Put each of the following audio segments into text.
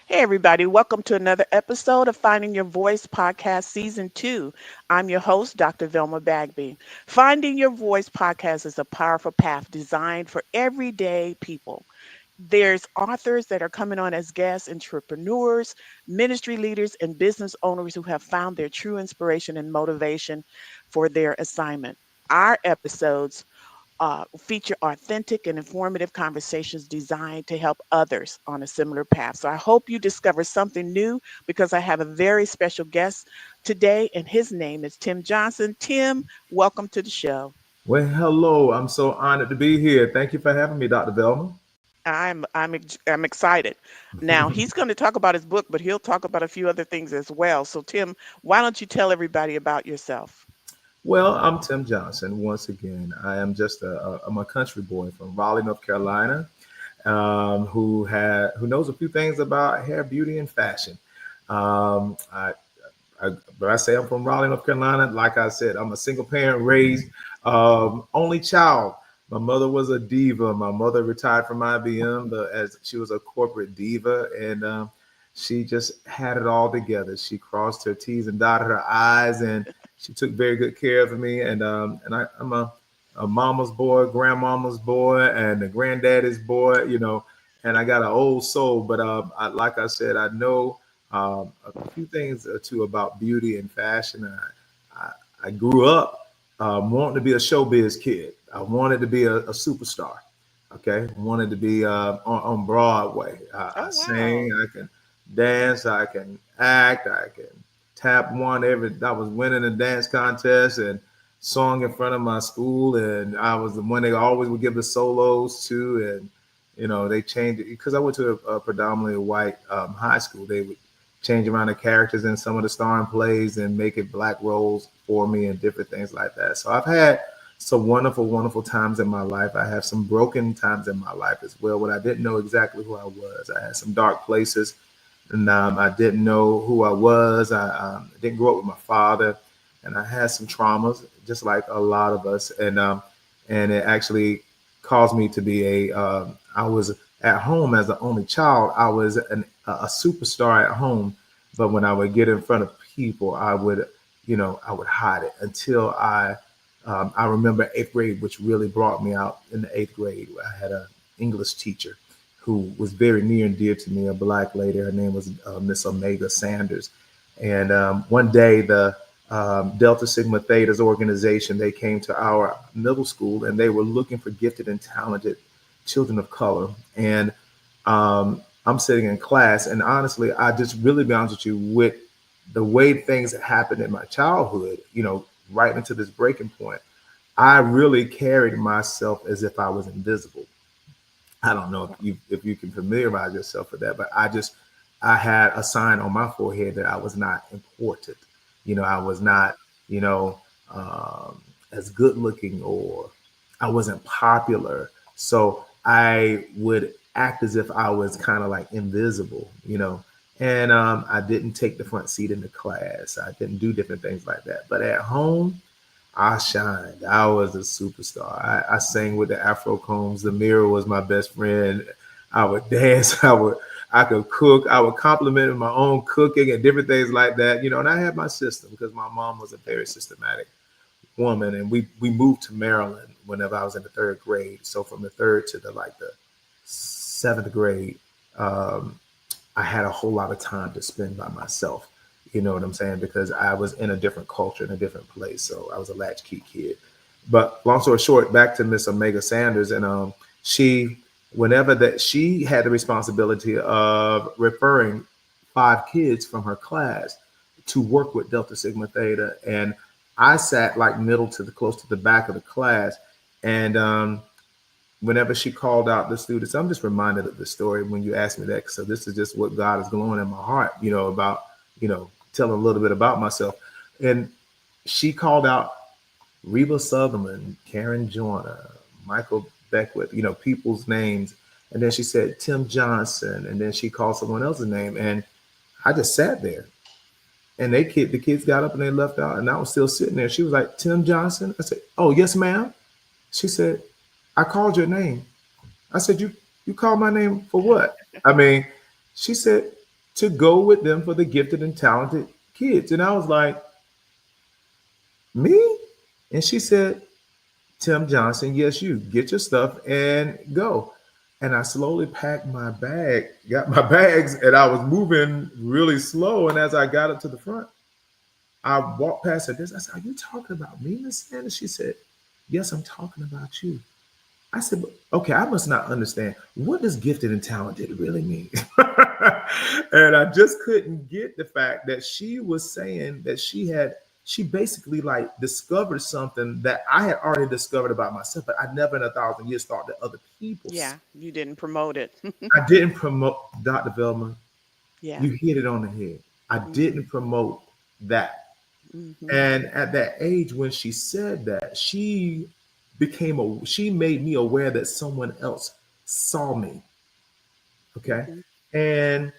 Hey, everybody, welcome to another episode of Finding Your Voice Podcast Season 2. I'm your host, Dr. Velma Bagby. Finding Your Voice Podcast is a powerful path designed for everyday people. There's authors that are coming on as guests, entrepreneurs, ministry leaders, and business owners who have found their true inspiration and motivation for their assignment. Our episodes feature authentic and informative conversations designed to help others on a similar path. So I hope you discover something new because I have a very special guest today, and his name is Tim Johnson. Tim, welcome to the show. Well, hello. I'm so honored to be here. Thank you for having me, Dr. Velma. I'm excited. Now he's going to talk about his book, but he'll talk about a few other things as well. So Tim, why don't you tell everybody about yourself? Well, I'm Tim Johnson. Once again, I'm a country boy from Raleigh, North Carolina, who knows a few things about hair, beauty, and fashion. Um, I, but I say I'm from Raleigh, North Carolina. Like I said, I'm a single parent raised only child. My mother was a diva. My mother retired from IBM as she was a corporate diva, and she just had it all together. She crossed her T's and dotted her I's, and she took very good care of me. I'm a mama's boy, grandmama's boy, and a granddaddy's boy. And I got an old soul, but like I said, I know a few things or two about beauty and fashion. I grew up wanting to be a showbiz kid. I wanted to be a superstar. Okay, I wanted to be on Broadway. I Oh, sing, wow. I can dance, I can act, I can tap one every. I was winning a dance contest and song in front of my school, and I was the one they always would give the solos to. And they changed it because I went to a predominantly white high school. They would change around the characters in some of the starring plays and make it black roles for me and different things like that. So I've had some wonderful, wonderful times in my life. I have some broken times in my life as well when I didn't know exactly who I was. I had some dark places, and I didn't know who I was. I didn't grow up with my father, and I had some traumas, just like a lot of us. And it actually caused me to be I was at home as the only child. I was a superstar at home, but when I would get in front of people, I would hide it until I remember eighth grade, which really brought me out in the eighth grade. I had an English teacher who was very near and dear to me, a black lady. Her name was Miss Omega Sanders. And one day, the Delta Sigma Theta's organization, they came to our middle school and they were looking for gifted and talented children of color. And I'm sitting in class, and honestly, I just really be honest with you, with the way things happened in my childhood, right into this breaking point, I really carried myself as if I was invisible. I don't know if you can familiarize yourself with that, but I had a sign on my forehead that I was not important. I was not, you know, as good looking, or I wasn't popular. So I would act as if I was kind of like invisible. And I didn't take the front seat in the class. I didn't do different things like that. But at home, I shined. I was a superstar. I sang with the Afro Combs. The Mirror was my best friend. I would dance. I could cook. I would compliment my own cooking and different things like that. And I had my system because my mom was a very systematic woman, and we moved to Maryland whenever I was in the third grade. So from the third to the seventh grade, um, I had a whole lot of time to spend by myself. You know what I'm saying? Because I was in a different culture, in a different place. So I was a latchkey kid. But long story short, back to Miss Omega Sanders, and she, whenever that she had the responsibility of referring 5 kids from her class to work with Delta Sigma Theta, and I sat like middle to the close to the back of the class, and whenever she called out the students, I'm just reminded of the story when you asked me that. So this is just what God is glowing in my heart, about, telling a little bit about myself. And she called out Reba Sutherland, Karen Joyner, Michael Beckwith, people's names. And then she said Tim Johnson, and then she called someone else's name. And I just sat there. And the kids got up and they left out, and I was still sitting there. She was like, Tim Johnson? I said, oh, yes, ma'am. She said, I called your name. I said, you called my name for what? I mean, she said, to go with them for the gifted and talented kids. And I was like, me? And she said, Tim Johnson, yes, you get your stuff and go. And I slowly packed my bag, got my bags, and I was moving really slow. And as I got up to the front, I walked past her. This, I said, "Are you talking about me, Miss Sanders?" She said, "Yes, I'm talking about you." I said, "Okay, I must not understand. What does gifted and talented really mean?" And I just couldn't get the fact that she was saying that she basically like discovered something that I had already discovered about myself, but I never in a thousand years thought that other people. Yeah, you didn't promote it. I didn't promote Dr. Velma. Yeah. You hit it on the head. I Mhm. didn't promote that. Mhm. And at that age, when she said that, she made me aware that someone else saw me. Okay. Mhm. And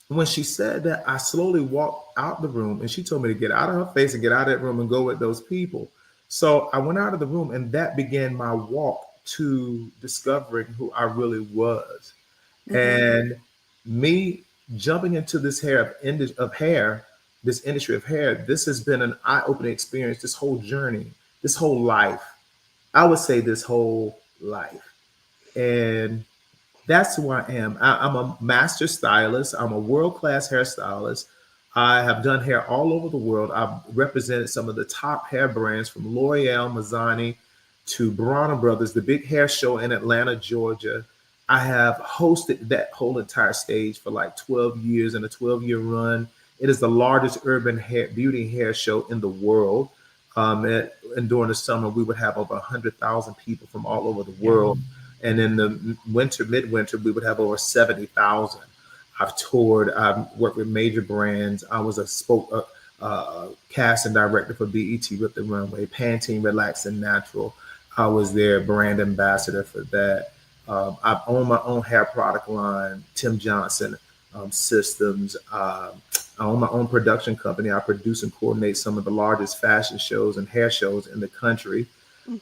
when she said that, I slowly walked out the room and she told me to get out of her face and get out of that room and go with those people. So I went out of the room and that began my walk to discovering who I really was. Mhm. And me jumping into this industry of hair, this has been an eye-opening experience, this whole journey, this whole life. I would say this whole life. And that's who I am. I'm a master stylist. I'm a world class hairstylist. I have done hair all over the world. I've represented some of the top hair brands from L'Oreal, Mazzani to Bronner Brothers, the big hair show in Atlanta, Georgia. I have hosted that whole entire stage for like 12 years in a 12-year run. It is the largest urban hair, beauty hair show in the world. And during the summer, we would have over 100,000 people from all over the Yeah. world, and in the midwinter, we would have over 70,000. I've toured. I've worked with major brands. I was a casting director for BET Rip the Runway, Pantene Relax and Natural. I was their brand ambassador for that. I've owned my own hair product line, Tim Johnson Systems. I own my own production company. I produce and coordinate some of the largest fashion shows and hair shows in the country.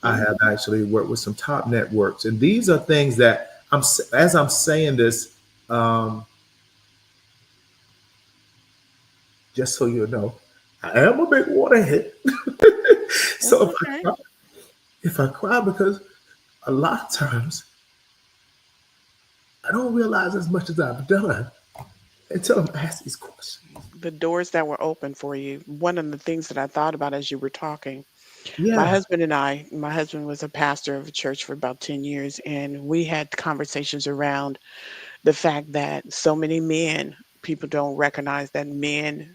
I Mhm. have actually worked with some top networks, and these are things that as I'm saying this, um, just so you know, I am a big waterhead. That's So okay. if I cry because a lot of times I don't realize as much as I've done until I'm asked these questions. The doors that were open for you. One of the things that I thought about as you were talking, Yeah, my husband was a pastor of a church for about 10 years, and we had conversations around the fact that so many men, people don't recognize that men,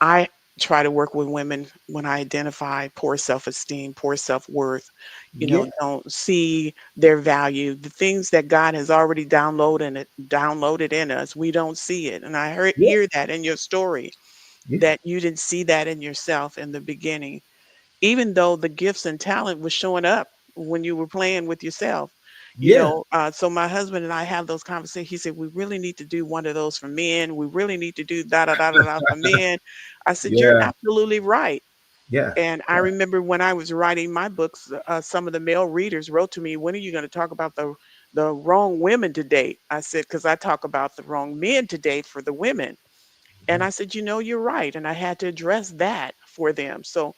I try to work with women when I identify poor self-esteem, poor self-worth, yeah, don't see their value, the things that God has already downloaded in us, we don't see it. And yeah, hear that in your story, yeah, that you didn't see that in yourself in the beginning, even though the gifts and talent was showing up when you were playing with yourself. yeah, So my husband and I have those conversations. He said, we really need to do one of those for men. We really need to do da da da da da for men. I said, you're yeah, absolutely right. yeah, And I remember when I was writing my books, some of the male readers wrote to me, when are you going to talk about the wrong women to date? I said, because I talk about the wrong men to date for the women. And I said, you're right. And I had to address that for them. So,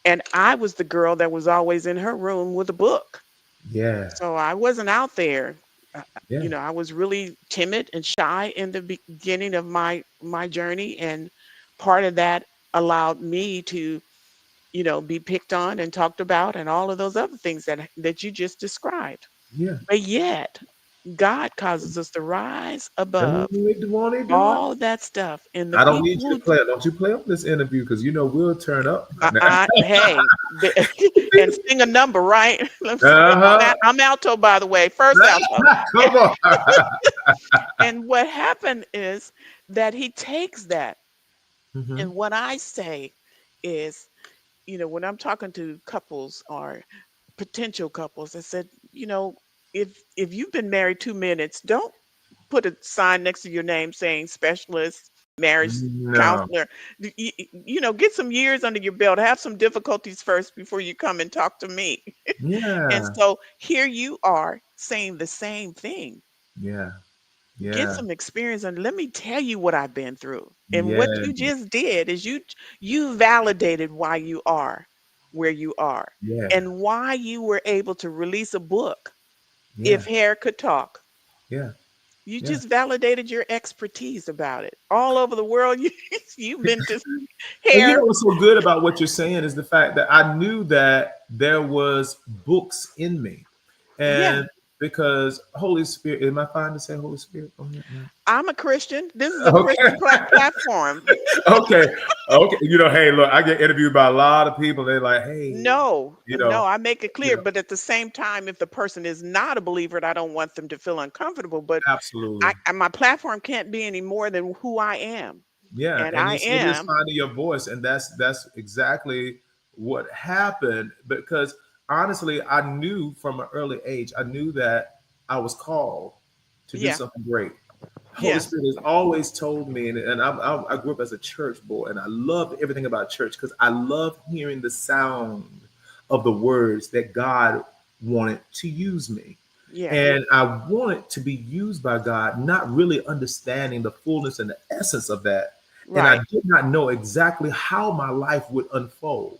and I was the girl that was always in her room with a book. yeah, So I wasn't out there. yeah, I was really timid and shy in the beginning of my journey, and part of that allowed me to, be picked on and talked about, and all of those other things that you just described. yeah. But yet, God causes us to rise And above we want to do it. all of that stuff, and the I don't people need you to who play it. Don't you play on this interview because you know we'll turn up. hey, and sing a number, right? Uh-huh. I'm alto, by the way, first alto. Come on. And what happened is that he takes that. Hmm. And what I say is, when I'm talking to couples or potential couples, I said, if you've been married 2 minutes, don't put a sign next to your name saying specialist, marriage No. counselor. Get some years under your belt, have some difficulties first before you come and talk to me. And Yeah. so here you are saying the same thing. Yeah. get Yeah. some experience, and let me tell you what I've been through. And what Yeah. you just did is you validated why you are where you are Yeah. and why you were able to release a book. If Yeah. hair could talk, Yeah. you Yeah. just validated your expertise about it. All over the world, you've been to And you hair. know what's so good about what you're saying is the fact that I knew that there was books in me. Yeah, And because Holy Spirit, am I fine to say Holy Spirit on here? No. I'm a Christian. This is a Okay. Christian platform. Okay. Okay. You know, hey, look, I get interviewed by a lot of people. They're like, hey, No, you no, know, I make it you clear, know, but at the same time, if the person is not a believer, I don't want them to feel uncomfortable. But absolutely. my platform can't be any more than who I am, Yeah, and and I it is am. finding your voice, and that's exactly what happened. Because honestly, I knew from an early age, I knew that I was called to do Yeah, something great. Holy yes, Spirit has always told me, and I grew up as a church boy, and I loved everything about church because I love hearing the sound of the words that God wanted to use me. yes, And I wanted to be used by God, not really understanding the fullness and the essence of that. And I right, did not know exactly how my life would unfold.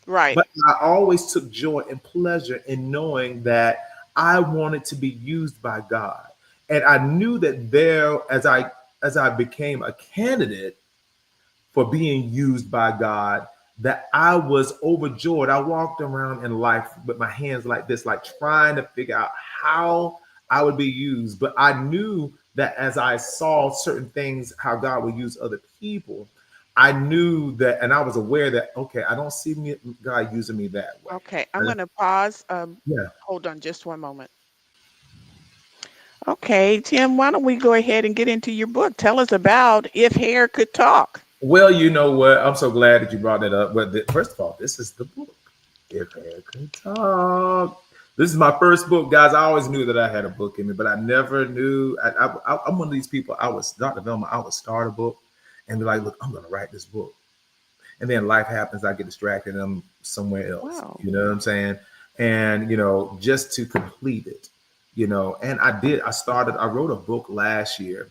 right. But I always took joy and pleasure in knowing that I wanted to be used by God. And I knew that there, as I became a candidate for being used by God, that I was overjoyed. I walked around in life with my hands like this, like trying to figure out how I would be used. But I knew that as I saw certain things, how God would use other people, I knew that, and I was aware that, okay, I don't see me, God using me that way. Okay, I'm And going to pause. yeah. Hold on just one moment. Okay, Tim, why don't we go ahead and get into your book? Tell us about If Hair Could Talk. Well, you know what? I'm so glad that you brought that up. But first of all, this is the book. If Hair Could Talk. This is my first book, guys. I always knew that I had a book in me, but I never knew. I'm one of these people. I was Dr. Velma. I would start a book and be like, "Look, I'm going to write this book," and then life happens. I get distracted. And I'm somewhere else. Wow. You know what I'm saying? And just to complete it, and I did. I started. I wrote a book last year,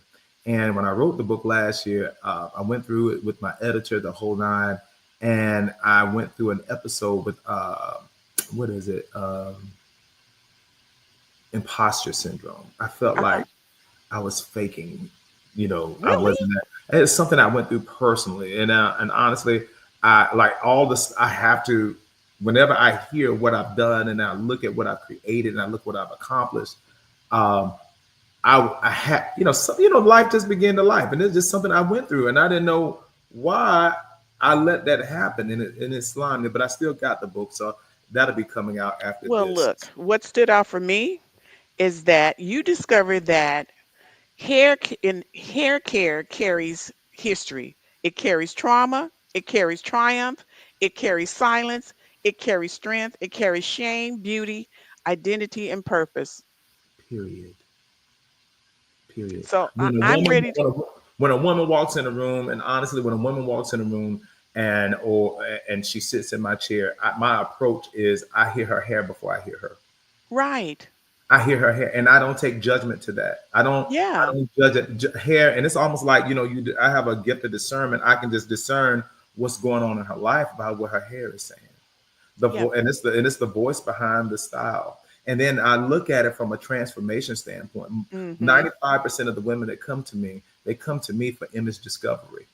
and when I wrote the book last year, I went through it with my editor, the whole nine, and I went through an episode with what is it? Imposter syndrome. I felt Uh-huh. like I was faking. I Really? wasn't that. It's something I went through personally, and honestly, I like all this. I have to. Whenever I hear what I've done and I look at what I've created and I look what I've accomplished, um, I had life just began to life, and it's just something I went through, and I didn't know why I let that happen, and it slimed me. But I still got the book, so that'll be coming out after Well, this. look, what stood out for me is that you discovered that hair care carries history. It carries trauma, it carries triumph, it carries silence, it carries strength, it carries shame, beauty, identity, and purpose. Period. Period. So When a I'm woman ready to. when a woman walks in a room, and honestly, when a woman walks in a room and she sits in my chair, my approach is I hear her hair before I hear her. Right. I hear her hair, and I don't take judgment to that. I don't. I Yeah. don't judge it. Hair, and it's almost like I have a gift of discernment. I can just discern what's going on in her life by what her hair is saying. Yeah. And it's the voice behind the style. And then I look at it from a transformation standpoint. Mhm. 95% of the women that come to me, they come to me for image discovery.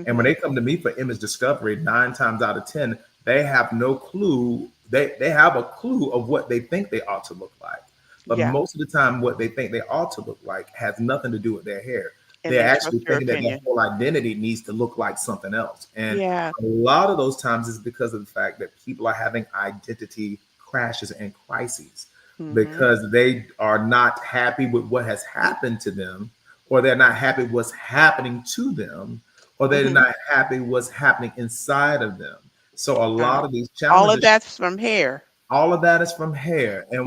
And when Mhm. they come to me for image discovery, 9 times out of 10, they have no clue. They have a clue of what they think they ought to look like. But Yeah. most of the time, what they think they ought to look like has nothing to do with their hair. And They're they trust actually your thinking that their opinion. whole identity needs to look like something else. And Yeah. a lot of those times is because of the fact that people are having identity crashes and crises Mhm. because they are not happy with what has happened to them, or they're not happy what's happening to them, or they're Mhm. not happy what's happening inside of them. So a Uh, lot of these all of challenges, that's from hair. all of that is from hair. And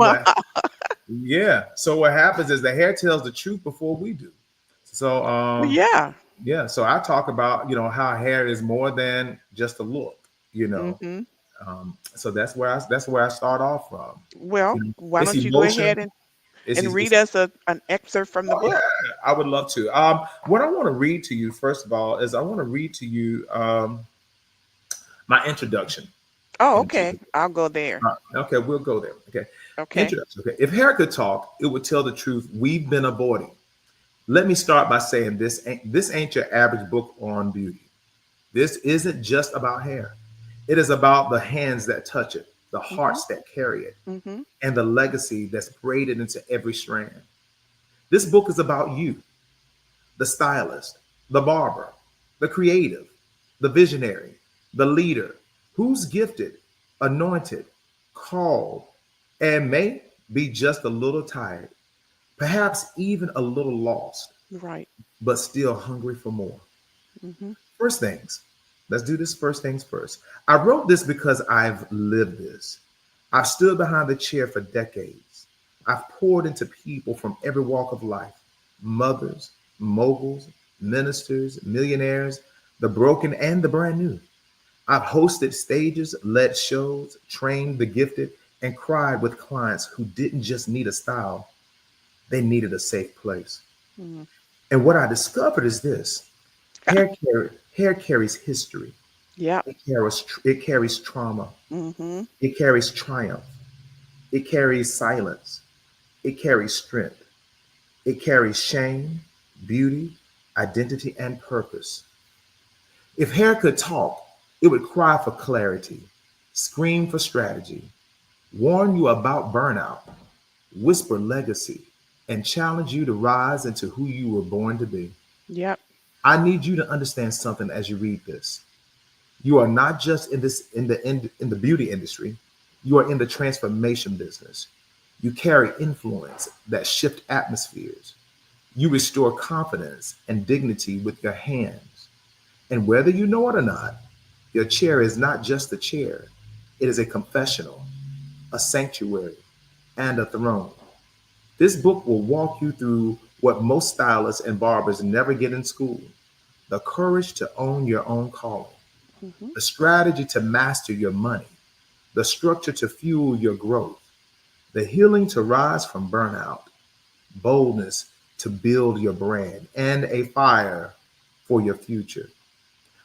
yeah. So what happens is the hair tells the truth before we do. So Well, yeah. yeah. So I talk about how hair is more than just a look. You know. Mhm. So that's where I start off from. Well, why It's don't you go emotion. ahead and It's read us an excerpt from the oh yeah. book? I would love to. What I want to read to you first of all is I want to read to you my introduction Oh, into okay. the book. I'll go there. Okay, we'll go there. Okay, Okay. introduction. Okay, if hair could talk, it would tell the truth we've been avoiding. Let me start by saying this ain't your average book on beauty. This isn't just about hair. It is about the hands that touch it, the Mhm. hearts that carry it, Mhm. and the legacy that's braided into every strand. This book is about you, the stylist, the barber, the creative, the visionary, the leader, who's gifted, anointed, called, and may be just a little tired, perhaps even a little lost, Right. but still hungry for more. Mhm. First things, let's do this first things first. I wrote this because I've lived this. I've stood behind the chair for decades. I've poured into people from every walk of life, mothers, moguls, ministers, millionaires, the broken and the brand new. I've hosted stages, led shows, trained the gifted, and cried with clients who didn't just need a style, they needed a safe place. Mhm. And what I discovered is this: hair carries history. Yep. It carries trauma. Mhm. It carries triumph. It carries silence. It carries strength. It carries shame, beauty, identity, and purpose. If hair could talk, it would cry for clarity, scream for strategy, warn you about burnout, whisper legacy, and challenge you to rise into who you were born to be. Yep. I need you to understand something as you read this. You are not just in the beauty industry, you are in the transformation business. You carry influence that shift atmospheres. You restore confidence and dignity with your hands. And whether you know it or not, your chair is not just a chair, it is a confessional, a sanctuary, and a throne. This book will walk you through what most stylists and barbers never get in school: the courage to own your own calling, Mhm. the strategy to master your money, the structure to fuel your growth, the healing to rise from burnout, boldness to build your brand, and a fire for your future.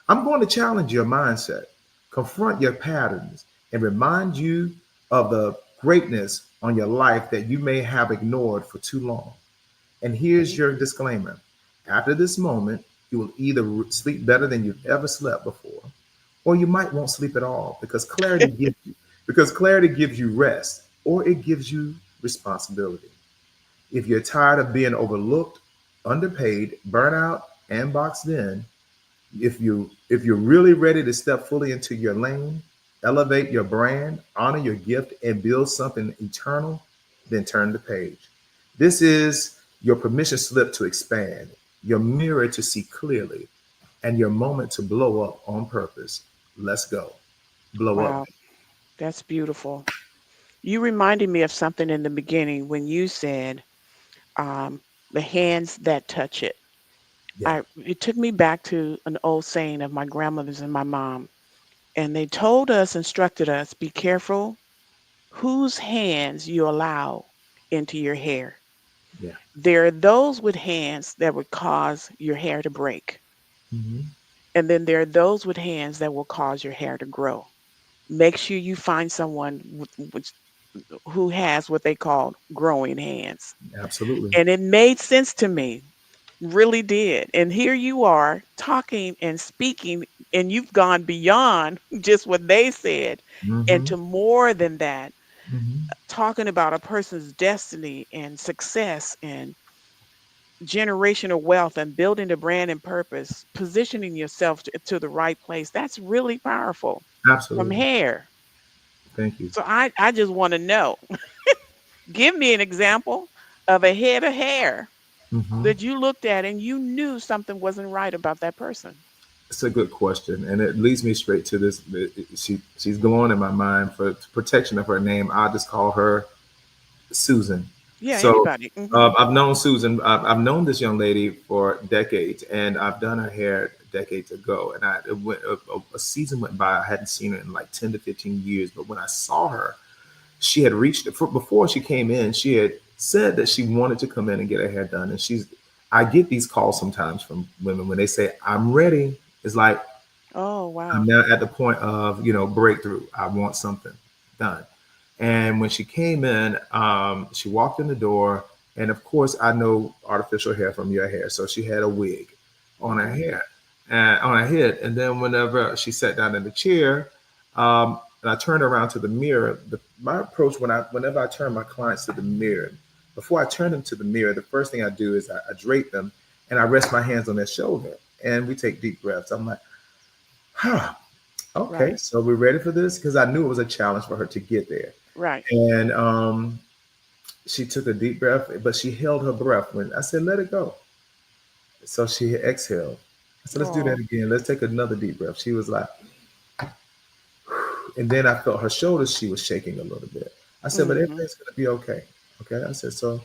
I'm going to challenge your mindset, confront your patterns, and remind you of the greatness on your life that you may have ignored for too long. And here's your disclaimer: after this moment, you will either sleep better than you've ever slept before, or you might won't sleep at all because clarity gives you rest, or it gives you responsibility. If you're tired of being overlooked, underpaid, burnout, and boxed in, if you're really ready to step fully into your lane, elevate your brand, honor your gift, and build something eternal, then turn the page. This is your permission slip to expand, your mirror to see clearly, and your moment to blow up on purpose. Let's go. Blow up. Wow. That's beautiful. You reminded me of something in the beginning when you said um, the hands that touch it. Yeah. It took me back to an old saying of my grandmother's and my mom, and they told us, instructed us, be careful whose hands you allow into your hair. Yeah. There are those with hands that would cause your hair to break, Hmm. and then there are those with hands that will cause your hair to grow. Make sure you find someone who has what they call growing hands. Absolutely. And it made sense to me, really did. And here you are talking and speaking, and you've gone beyond just what they said and Hmm. to more than that, Hmm. talking about a person's destiny and success and generational wealth and building the brand and purpose, positioning yourself to the right place. That's really powerful from Absolutely. hair. Thank you. So I just want to know, give me an example of a head of hair Hmm. that you looked at and you knew something wasn't right about that person. It's a good question, and it leads me straight to this. She's glowing in my mind for protection of her name. I'll just call her Susan. Yeah, So anybody. Hmm. I've known Susan. I've known this young lady for decades, and I've done her hair decades ago. And a season went by. I hadn't seen her in like 10 to 15 years. But when I saw her, she had reached before she came in. She had said that she wanted to come in and get her hair done, and I get these calls sometimes from women when they say, I'm ready. It's like, Oh, I'm wow. now at the point of, breakthrough. I want something done. And when she came in, she walked in the door. And of course, I know artificial hair from your hair. So she had a wig on her Mhm. hair and on her head. And then whenever she sat down in the chair, and I turned around to the mirror, my approach whenever I turn my clients to the mirror, before I turn them to the mirror, the first thing I do is I drape them and I rest my hands on their shoulder and we take deep breaths. I'm like, huh, okay, Right. so we're ready for this because I knew it was a challenge for her to get there. Right. And she took a deep breath, but she held her breath when I said, let it go. So she exhaled. I said, let's do that Oh. again. Let's take another deep breath. She was like, and then I felt her shoulders, she was shaking a little bit. I said, but Mhm. everything's going to be okay. Okay. I said, so,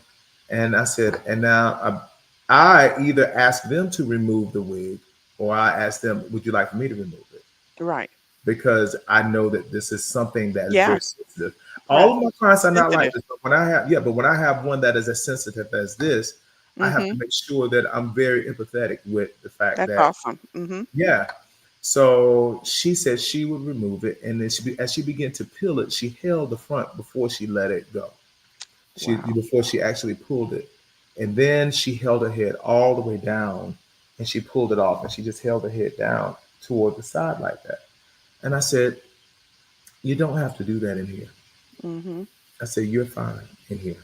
and I said, and now I either asked them to remove the wig or I asked them, would you like for me to remove it? Right. Because I know that this is something that is very Yeah. sensitive. All Right. of my clients are not like Sensitive. this, but when I have one that is as sensitive as this, I have to Mhm. make sure that I'm very empathetic with the fact That's that, awesome. Mhm. yeah. So she said she would remove it, and then as she began to peel it, she held the front before she let it go. She Wow. before she actually pulled it, and then she held her head all the way down, and she pulled it off, and she just held her head down toward the side like that. And I said, you don't have to do that in here. Mhm. I said, you're fine in here.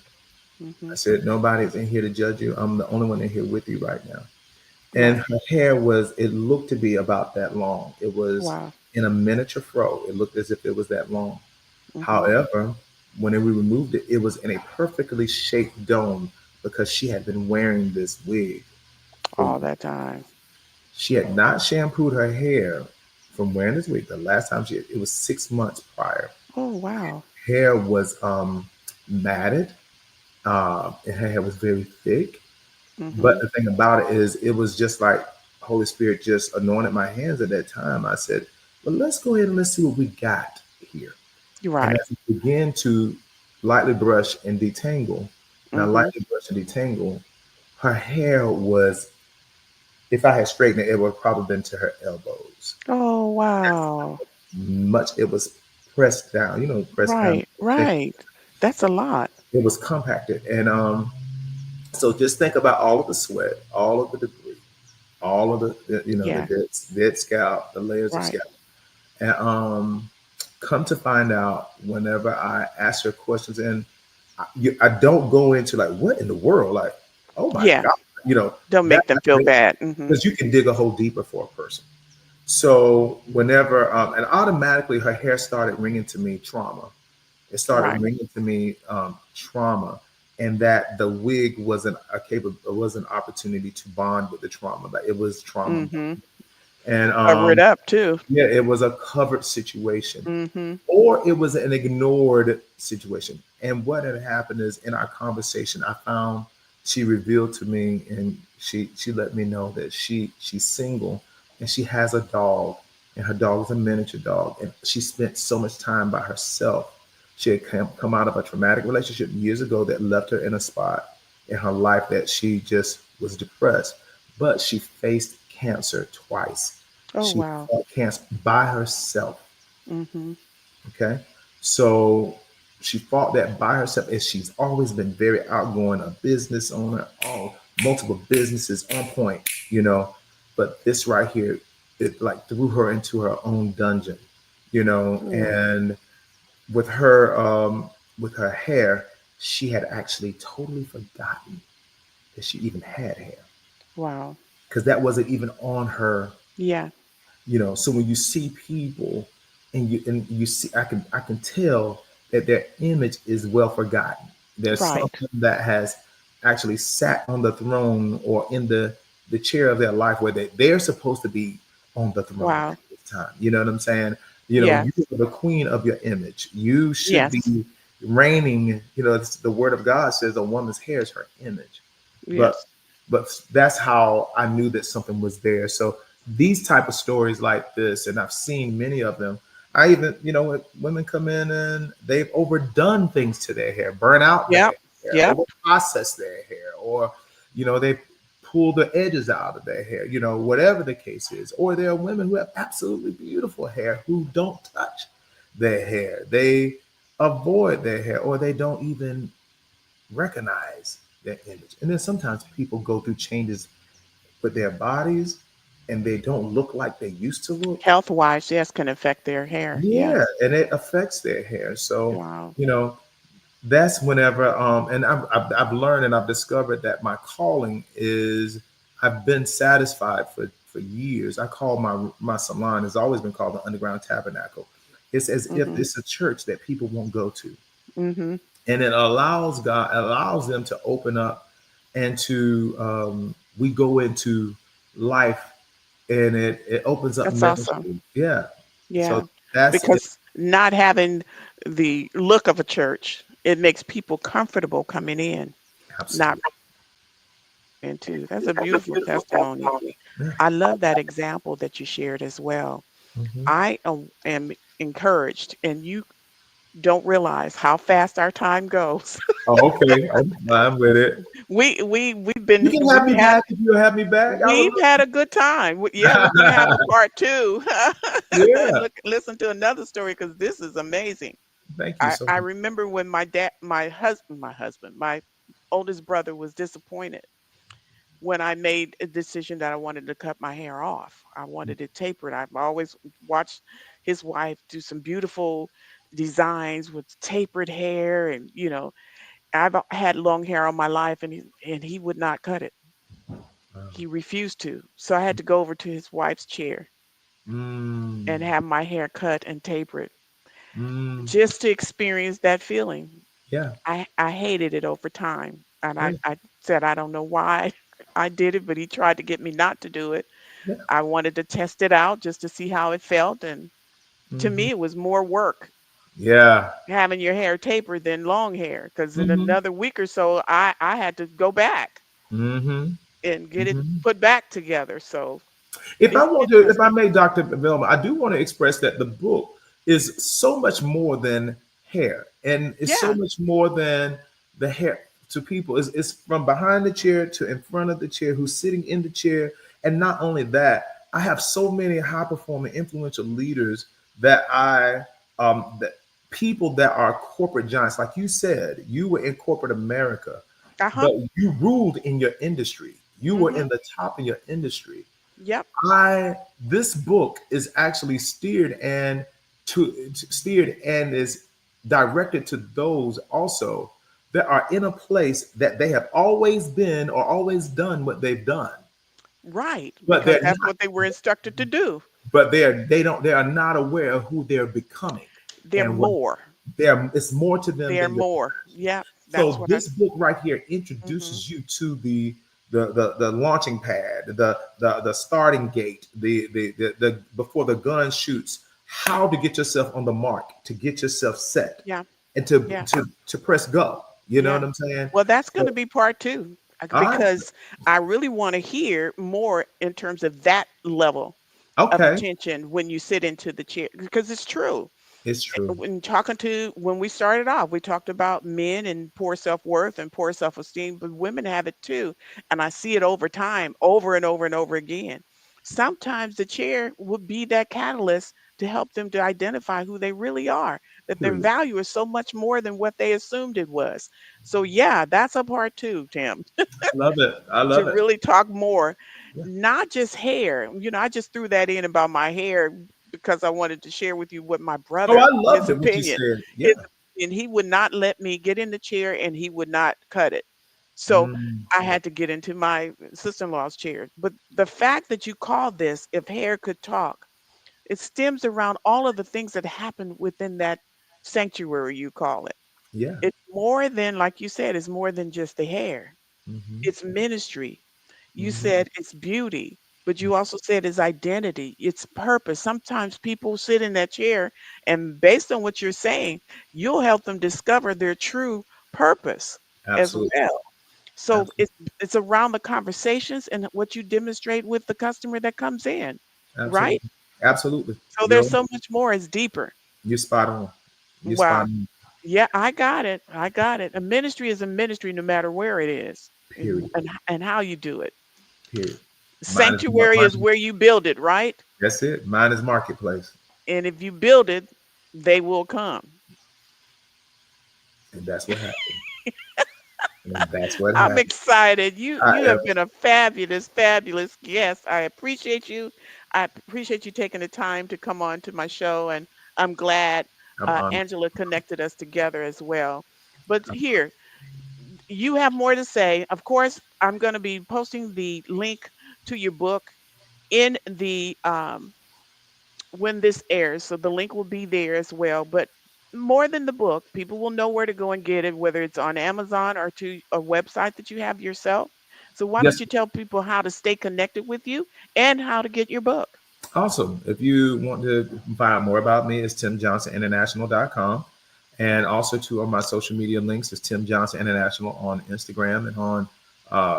I Mhm. said, nobody's in here to judge you. I'm the only one in here with you right now. And Right. her hair it looked to be about that long. It was Wow. in a miniature fro. It looked as if it was that long. Mhm. However, when we removed it, it was in a perfectly shaped dome because she had been wearing this wig for All that time. she had not shampooed her hair from wearing this wig. The last time it was 6 months prior. Oh, wow. Hair was matted. And her hair was very thick. But Mhm. the thing about it is, it was just like Holy Spirit just anointed my hands at that time. I said, well, let's go ahead and let's see what we got here. You're And right. as I began to lightly brush and detangle, and I Mhm. lightly brush and detangle, her hair was, if I had straightened it, it would have probably been to her elbows. Oh, wow. Much it was pressed down, pressed down. Right. Right. That's a lot. It was compacted. And so just think about all of the sweat, all of the debris, all of the Yeah. dead scalp, the layers of Right. scalp. And come to find out, whenever I ask her questions, and I don't go into like, what in the world? Like, oh my Yeah. God, Don't that, make them feel bad. Mhm. because you can dig a hole deeper for a person. So whenever, and automatically her hair started ringing to me trauma. It started Right. ringing to me trauma, and that the wig wasn't it was an opportunity to bond with the trauma. Like it was trauma, Mhm. and Cover it up too. yeah, it was a covered situation, Mhm. or it was an ignored situation. And what had happened is, in our conversation, I found she revealed to me, and she let me know that she's single, and she has a dog, and her dog is a miniature dog, and she spent so much time by herself. She had come out of a traumatic relationship years ago that left her in a spot in her life that she just was depressed. But she faced cancer twice. Oh, She wow. fought cancer by herself. Mhm. Okay. So she fought that by herself, and she's always been very outgoing, a business owner, all multiple businesses on point, you know. But this right here, it like threw her into her own dungeon, Mm. and with with her hair, she had actually totally forgotten that she even had hair Wow. because that wasn't even on her. Yeah. So when you see people, and you see, I can tell that their image is well forgotten. There's Right. something that has actually sat on the throne or in the chair of their life where they're supposed to be on the throne Wow. at this time. You know what I'm saying? Yes. You are the queen of your image. You should Yes. be reigning. The word of God says a woman's hair is her image. but Yes. but that's how I knew that something was there. So these type of stories like this, and I've seen many of them. I even, when women come in and they've overdone things to their hair, burn out their Yep. hair, Yep. over process their hair, or they've pull the edges out of their hair, whatever the case is. Or there are women who have absolutely beautiful hair who don't touch their hair. They avoid their hair, or they don't even recognize their image. And then sometimes people go through changes with their bodies and they don't look like they used to look. Health wise, yes, can affect their hair. Yeah, Yes. and it affects their hair. So, Wow. you know, that's whenever and I've learned and I've discovered that my calling is, I've been satisfied for years. I call my salon, has always been called the Underground Tabernacle. It's as if Mhm. it's a church that people won't go to, Mhm. and it allows them to open up, and to we go into life, and it opens up That's awesome. ministry. Yeah. So Yeah. that's it. Because not having the look of a church, it makes people comfortable coming in, not Absolutely. into. That's a beautiful testimony. Yeah. I love that example that you shared as well. Hmm. I am encouraged, and you don't realize how fast our time goes. Oh, okay. I'm with it. We've You been can have me back if you have me back. I would we've had a good time. Yeah, we're gonna have a love. part two. Yeah. Look, listen to another story because this is amazing. Thank you so I much. remember when my oldest brother was disappointed when I made a decision that I wanted to cut my hair off. I wanted it tapered. I've always watched his wife do some beautiful designs with tapered hair, and I've had long hair all my life, and he would not cut it. He refused to. So I had to go over to his wife's chair Mm, and have my hair cut and tapered mm, just to experience that feeling. yeah. I hated it over time. And Yeah. I said, I don't know why I did it, but he tried to get me not to do it. Yeah. I wanted to test it out just to see how it felt. And to Hmm. me, it was more work Yeah. having your hair tapered than long hair. Because in Hmm. another week or so, I had to go back Hmm. and get it Hmm. put back together. So If I it's want to, if I interesting. may, Dr. Velma, I do want to express that the book is so much more than hair, and it's so Yeah. much more than the hair to people. It's from behind the chair to in front of the chair, who's sitting in the chair. And not only that, I have so many high performing, influential leaders that people that are corporate giants. Like you said, you were in corporate America, Uh-huh. but you ruled in your industry. You were Mm-hmm. in the top of your industry. Yep. I This book is actually steered and is directed to those also that are in a place that they have always been or always done what they've done, Right. but Because they're that's not what they were instructed to do. they are not aware of who they're becoming, They're and what more. they're it's more to them They're than the more. past. Yep. That's So what I. this book right here Mm-hmm. introduces you to the launching pad, the starting gate, the before the gun shoots, how to get yourself on the mark, to get yourself set, Yeah. and to Yeah. to press go. You know what Yeah. I'm saying? Well, that's going So, to be part two all right, because I really want to hear more in terms of that level of okay, attention when you sit into the chair because it's true. it's true. When we started off, we talked about men and poor self-worth and poor self-esteem, but women have it too. And I see it over time, over and over and over again. Sometimes the chair would be that catalyst to help them to identify who they really are, that their Period. value is so much more than what they assumed it was. So yeah, that's a part two, Tim, I love it. I to love it. really talk more, Yeah. not just hair. I just threw that in about my hair because I wanted to share with you what my Oh, I brother, his loved it. What you opinion, said. his Yeah. opinion, he would not let me get in the chair and he would not cut it. So Mm, I had to get into my sister-in-law's chair. But the fact that you call this "If Hair Could Talk," it stems around all of the things that happen within that sanctuary, you call it. yeah. It's more than, like you said, it's more than just the hair. Hmm. It's ministry. You Hmm. said it's beauty, but you also said it's identity, it's purpose. Sometimes people sit in that chair, and based on what you're saying, you'll help them discover their true purpose as Absolutely. well. So Absolutely. it's around the conversations and what you demonstrate with the customer that comes in, right? Absolutely. Absolutely. So there's so much more. It's deeper. You're spot on. You're spot Wow. on. Yeah, I got it. I got it. A ministry is a ministry no matter where it is Period. and how you do it. Period. Mine is Sanctuary is mine. where you build it, right? That's it. Mine is marketplace, And if you build it, they will come. and that's what happened. And that's what I'm happened. excited. You I am. have been a fabulous, fabulous guest. I appreciate you. I appreciate you taking the time to come on to my show, and I'm glad I'm honored. Angela connected us together as well. But here, you have more to say. Of course, I'm going to be posting the link to your book in the when this airs. So the link will be there as well. But more than the book, people will know where to go and get it, whether it's on Amazon or to a website that you have yourself. So why don't Yes. you tell people how to stay connected with you and how to get your book? Awesome. If you want to find out more about me, it's timjohnsoninternational.com. And also, two of my social media links is Tim Johnson International on Instagram and on uh,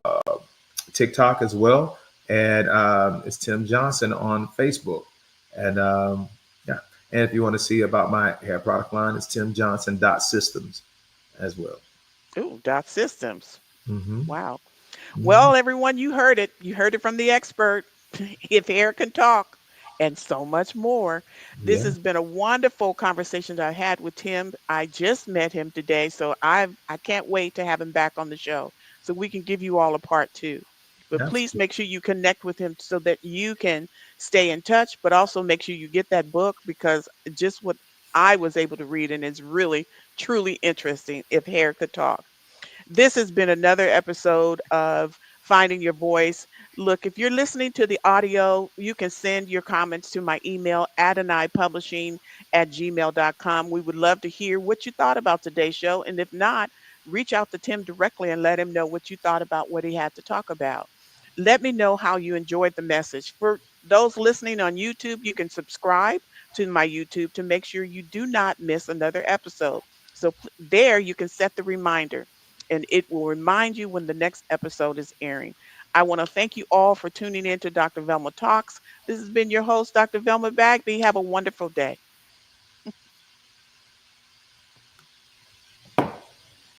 TikTok as well. And it's Tim Johnson on Facebook. And yeah. And if you want to see about my hair product line, it's timjohnson.systems as well. Ooh, dot systems. Hmm. Wow. Hmm. Well, everyone, you heard it. You heard it from the expert. If hair can talk, and so much more. This Yeah, has been a wonderful conversation that I had with Tim. I just met him today, so I can't wait to have him back on the show so we can give you all a part two. But please absolutely. make sure you connect with him so that you can stay in touch, but also make sure you get that book because just what I was able to read and it's really truly interesting if hair could talk. This has been another episode of Finding Your Voice. Look, if you're listening to the audio, you can send your comments to my email, adonaipublishing@gmail.com. We would love to hear what you thought about today's show. And if not, reach out to Tim directly and let him know what you thought about what he had to talk about. Let me know how you enjoyed the message. For those listening on YouTube, you can subscribe to my YouTube to make sure you do not miss another episode. So there you can set the reminder and it will remind you when the next episode is airing. I want to thank you all for tuning in to Dr. Velma Talks. This has been your host, Dr. Velma Bagby. Have a wonderful day.